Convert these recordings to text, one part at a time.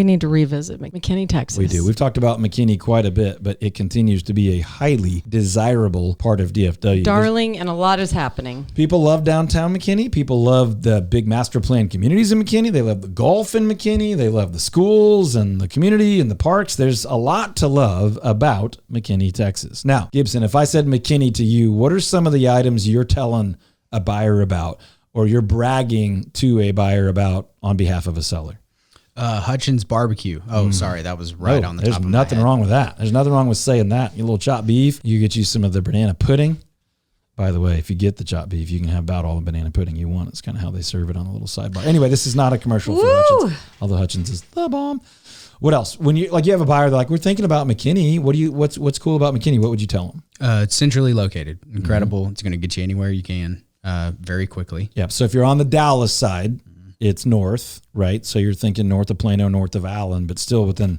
We need to revisit McKinney, Texas. We do. We've talked about McKinney quite a bit, but it continues to be a highly desirable part of DFW. Darling, and a lot is happening. People love downtown McKinney. People love the big master plan communities in McKinney. They love the golf in McKinney. They love the schools and the community and the parks. There's a lot to love about McKinney, Texas. Now, Gibson, if I said McKinney to you, what are some of the items you're telling a buyer about, or you're bragging to a buyer about on behalf of a seller? Hutchins Barbecue. Oh, sorry. That was right on the top of my head. There's nothing wrong with that. There's nothing wrong with saying that. Your little chopped beef. You get you some of the banana pudding. By the way, if you get the chopped beef, you can have about all the banana pudding you want. It's kind of how they serve it on a little sidebar. Anyway, this is not a commercial for Hutchins, although Hutchins is the bomb. What else? When you have a buyer, they're like, we're thinking about McKinney. What's cool about McKinney? What would you tell them? It's centrally located. Incredible. It's going to get you anywhere you can very quickly. Yeah. So if you're on the Dallas side, it's north, right? So you're thinking north of Plano, north of Allen, but still within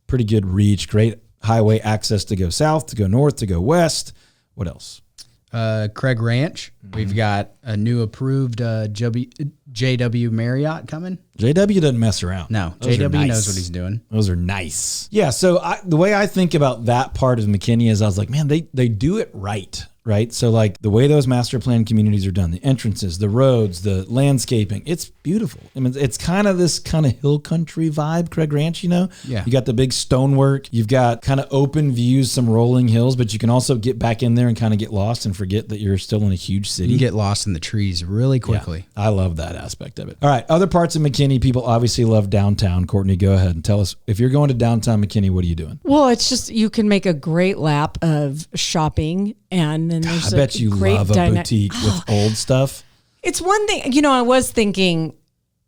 pretty good reach. Great highway access to go south, to go north, to go west. What else? Craig Ranch. We've got a new approved JW Marriott coming. JW doesn't mess around. No, Those JW knows what he's doing. Those are nice. Yeah, so the way I think about that part of McKinney is I was like, man, they do it right. So like the way those master plan communities are done, the entrances, the roads, the landscaping, it's beautiful. I mean, it's kind of this kind of hill country vibe, Craig Ranch, Yeah. You got the big stonework. You've got kind of open views, some rolling hills, but you can also get back in there and kind of get lost and forget that you're still in a huge city. You get lost in the trees really quickly. Yeah, I love that aspect of it. All right, other parts of McKinney, people obviously love downtown. Courtney, go ahead and tell us, if you're going to downtown McKinney, what are you doing? Well, it's just, you can make a great lap of shopping, and then there's I bet you love a boutique with old stuff. It's one thing, I was thinking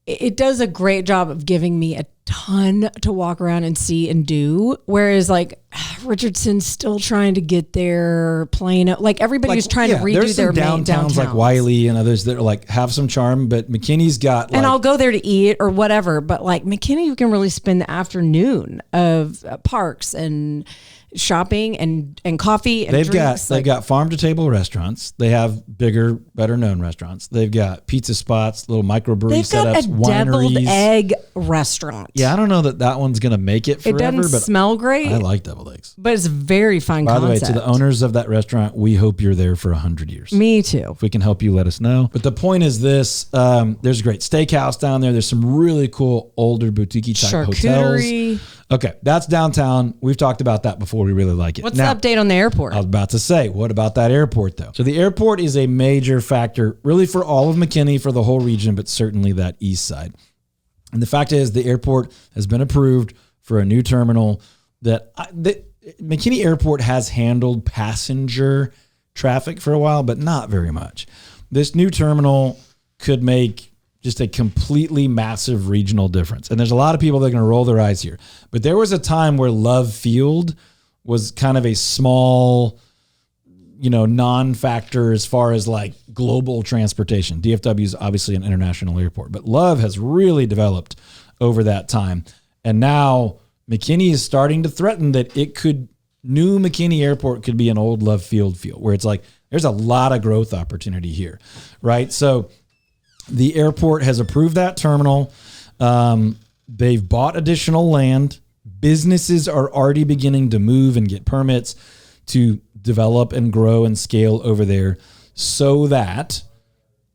it does a great job of giving me a ton to walk around and see and do. Whereas like Richardson's still trying to get their Plano, like everybody's trying to redo their main downtowns. Like Wiley and others that are like have some charm, but McKinney's got and I'll go there to eat or whatever. But like McKinney, you can really spend the afternoon of parks and shopping and coffee and drinks. They've got farm to table restaurants. They have bigger, better known restaurants. They've got pizza spots, little microbrewery setups, They've got a wineries. deviled egg restaurant. Yeah, I don't know that one's going to make it forever. It doesn't but smell great. I like deviled eggs. But it's a very fine concept. By the way, to the owners of that restaurant, we hope you're there for 100 years. Me too. If we can help you, let us know. But the point is this, there's a great steakhouse down there. There's some really cool older boutique type hotels. Okay, that's downtown. We've talked about that before. We really like it. What's the update on the airport? I was about to say, what about that airport though? So the airport is a major factor really for all of McKinney, for the whole region, but certainly that east side. And the fact is the airport has been approved for a new terminal that McKinney Airport has handled passenger traffic for a while, but not very much. This new terminal could make just a completely massive regional difference. And there's a lot of people that are going to roll their eyes here. But there was a time where Love Field was kind of a small, non-factor as far as like global transportation. DFW is obviously an international airport, but Love has really developed over that time. And now McKinney is starting to threaten that new McKinney Airport could be an old Love Field feel, where it's like, there's a lot of growth opportunity here, right? So the airport has approved that terminal. They've bought additional land. Businesses are already beginning to move and get permits to develop and grow and scale over there, so that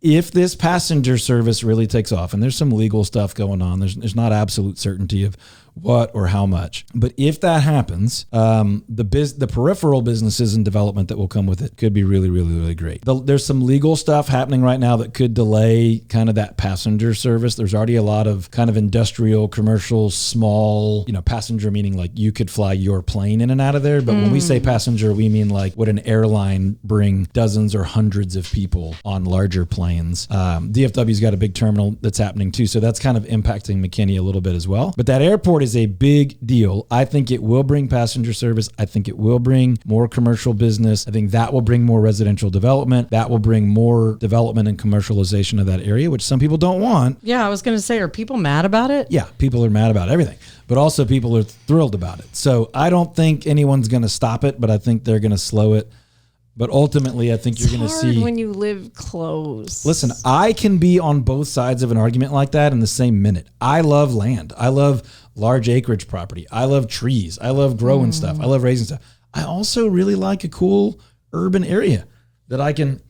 if this passenger service really takes off, and there's some legal stuff going on, there's not absolute certainty of what or how much, but if that happens, the peripheral businesses and development that will come with it could be really, really, really great. There's some legal stuff happening right now that could delay kind of that passenger service. There's already a lot of kind of industrial, commercial, small, passenger, meaning like you could fly your plane in and out of there. But when we say passenger, we mean like would an airline bring dozens or hundreds of people on larger planes. DFW's got a big terminal that's happening too. So that's kind of impacting McKinney a little bit as well. But that airport is a big deal. I think it will bring passenger service. I think it will bring more commercial business. I think that will bring more residential development. That will bring more development and commercialization of that area, which some people don't want. Yeah, I was going to say, are people mad about it? Yeah, people are mad about everything, but also people are thrilled about it. So I don't think anyone's going to stop it, but I think they're going to slow it. But ultimately, I think you're going to see when you live close. Listen, I can be on both sides of an argument like that in the same minute. I love land. I love large acreage property. I love trees. I love growing stuff. I love raising stuff. I also really like a cool urban area that I can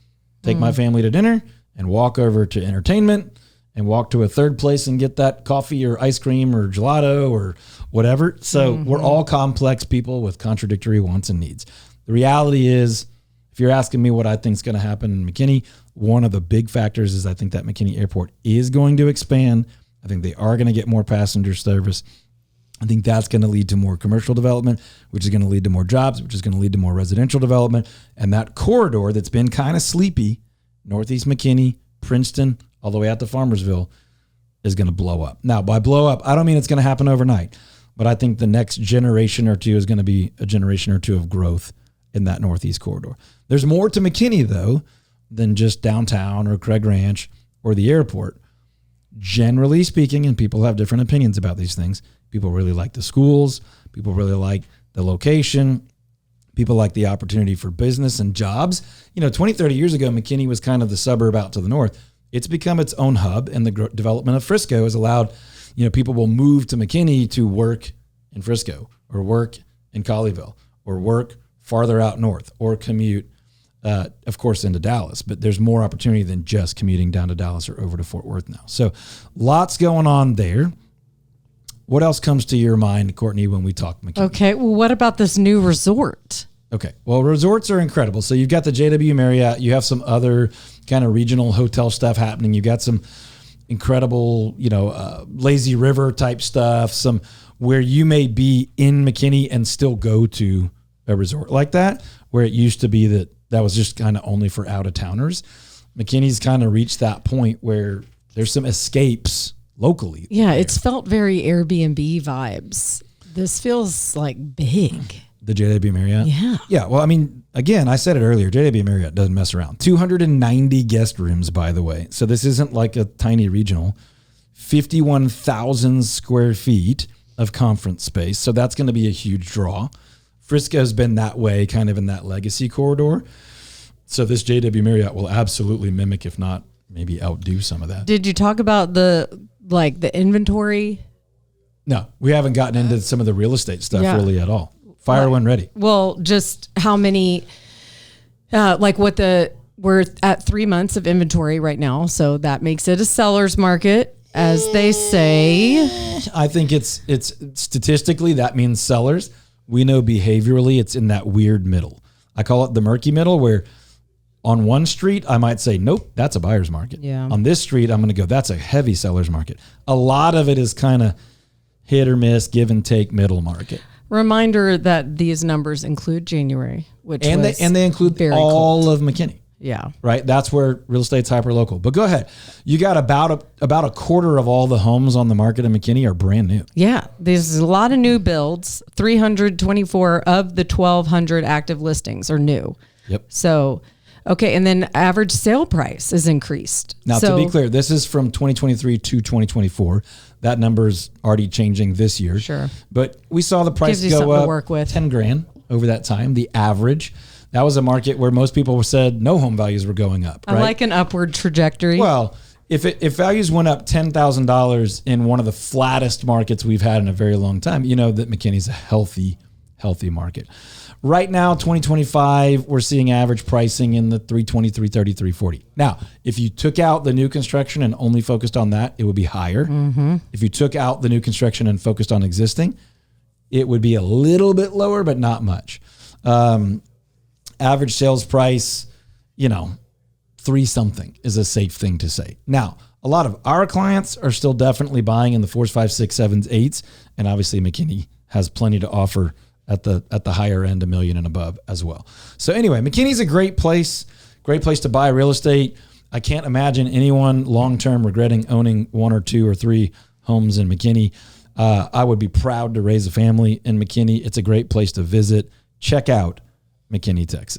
take my family to dinner and walk over to entertainment and walk to a third place and get that coffee or ice cream or gelato or whatever. So we're all complex people with contradictory wants and needs. The reality is, if you're asking me what I think is going to happen in McKinney, one of the big factors is I think that McKinney Airport is going to expand. I think they are going to get more passenger service. I think that's going to lead to more commercial development, which is going to lead to more jobs, which is going to lead to more residential development. And that corridor that's been kind of sleepy, Northeast McKinney, Princeton, all the way out to Farmersville, is going to blow up. Now, by blow up, I don't mean it's going to happen overnight, but I think the next generation or two is going to be a generation or two of growth in that Northeast corridor. There's more to McKinney, though, than just downtown or Craig Ranch or the airport. Generally speaking, and people have different opinions about these things, people really like the schools, people really like the location, people like the opportunity for business and jobs. 20, 30 years ago, McKinney was kind of the suburb out to the north. It's become its own hub, and the development of Frisco has allowed, people will move to McKinney to work in Frisco or work in Colleyville or work farther out north or commute, of course, into Dallas. But there's more opportunity than just commuting down to Dallas or over to Fort Worth now. So lots going on there. What else comes to your mind, Courtney, when we talk McKinney? Okay, well, what about this new resort? Okay, well, resorts are incredible. So you've got the JW Marriott. You have some other kind of regional hotel stuff happening. You got some incredible, lazy river type stuff, some where you may be in McKinney and still go to a resort like that, where it used to be that was just kind of only for out-of-towners. McKinney's kind of reached that point where there's some escapes locally. Yeah, it's felt very Airbnb vibes. This feels like big. The JW Marriott? Yeah. Yeah, well, I mean, again, I said it earlier, JW Marriott doesn't mess around. 290 guest rooms, by the way. So this isn't like a tiny regional. 51,000 square feet of conference space. So that's going to be a huge draw. Frisco's been that way, kind of in that legacy corridor. So this JW Marriott will absolutely mimic, if not maybe outdo some of that. Did you talk about the inventory? No, we haven't gotten into some of the real estate stuff really at all. Fire when ready. Well, just how many, we're at 3 months of inventory right now. So that makes it a seller's market, as they say. I think it's statistically, that means sellers. We know behaviorally it's in that weird middle. I call it the murky middle, where on one street, I might say, nope, that's a buyer's market. Yeah. On this street, I'm going to go, that's a heavy seller's market. A lot of it is kind of hit or miss, give and take middle market. Reminder that these numbers include January, they include all of McKinney. Yeah. Right. That's where real estate's hyper local. But go ahead. You got about a quarter of all the homes on the market in McKinney are brand new. Yeah. There's a lot of new builds. 324 of the 1,200 active listings are new. Yep. So, okay. And then average sale price is increased. Now, to be clear, this is from 2023 to 2024. That number's already changing this year. Sure. But we saw the price go up $10,000 over that time, the average. That was a market where most people said no home values were going up. I like an upward trajectory. Well, if values went up $10,000 in one of the flattest markets we've had in a very long time, you know that McKinney's a healthy market. Right now, 2025, we're seeing average pricing in the 320, 330, 340. Now, if you took out the new construction and only focused on that, it would be higher. Mm-hmm. If you took out the new construction and focused on existing, it would be a little bit lower, but not much. Average sales price, 3-something is a safe thing to say. Now, a lot of our clients are still definitely buying in the 4s, 5s, 6s, 7s, 8s, and obviously McKinney has plenty to offer at the higher end, $1 million and above as well. So anyway, McKinney's a great place to buy real estate. I can't imagine anyone long-term regretting owning 1 or 2 or 3 homes in McKinney. I would be proud to raise a family in McKinney. It's a great place to visit. Check out McKinney, Texas.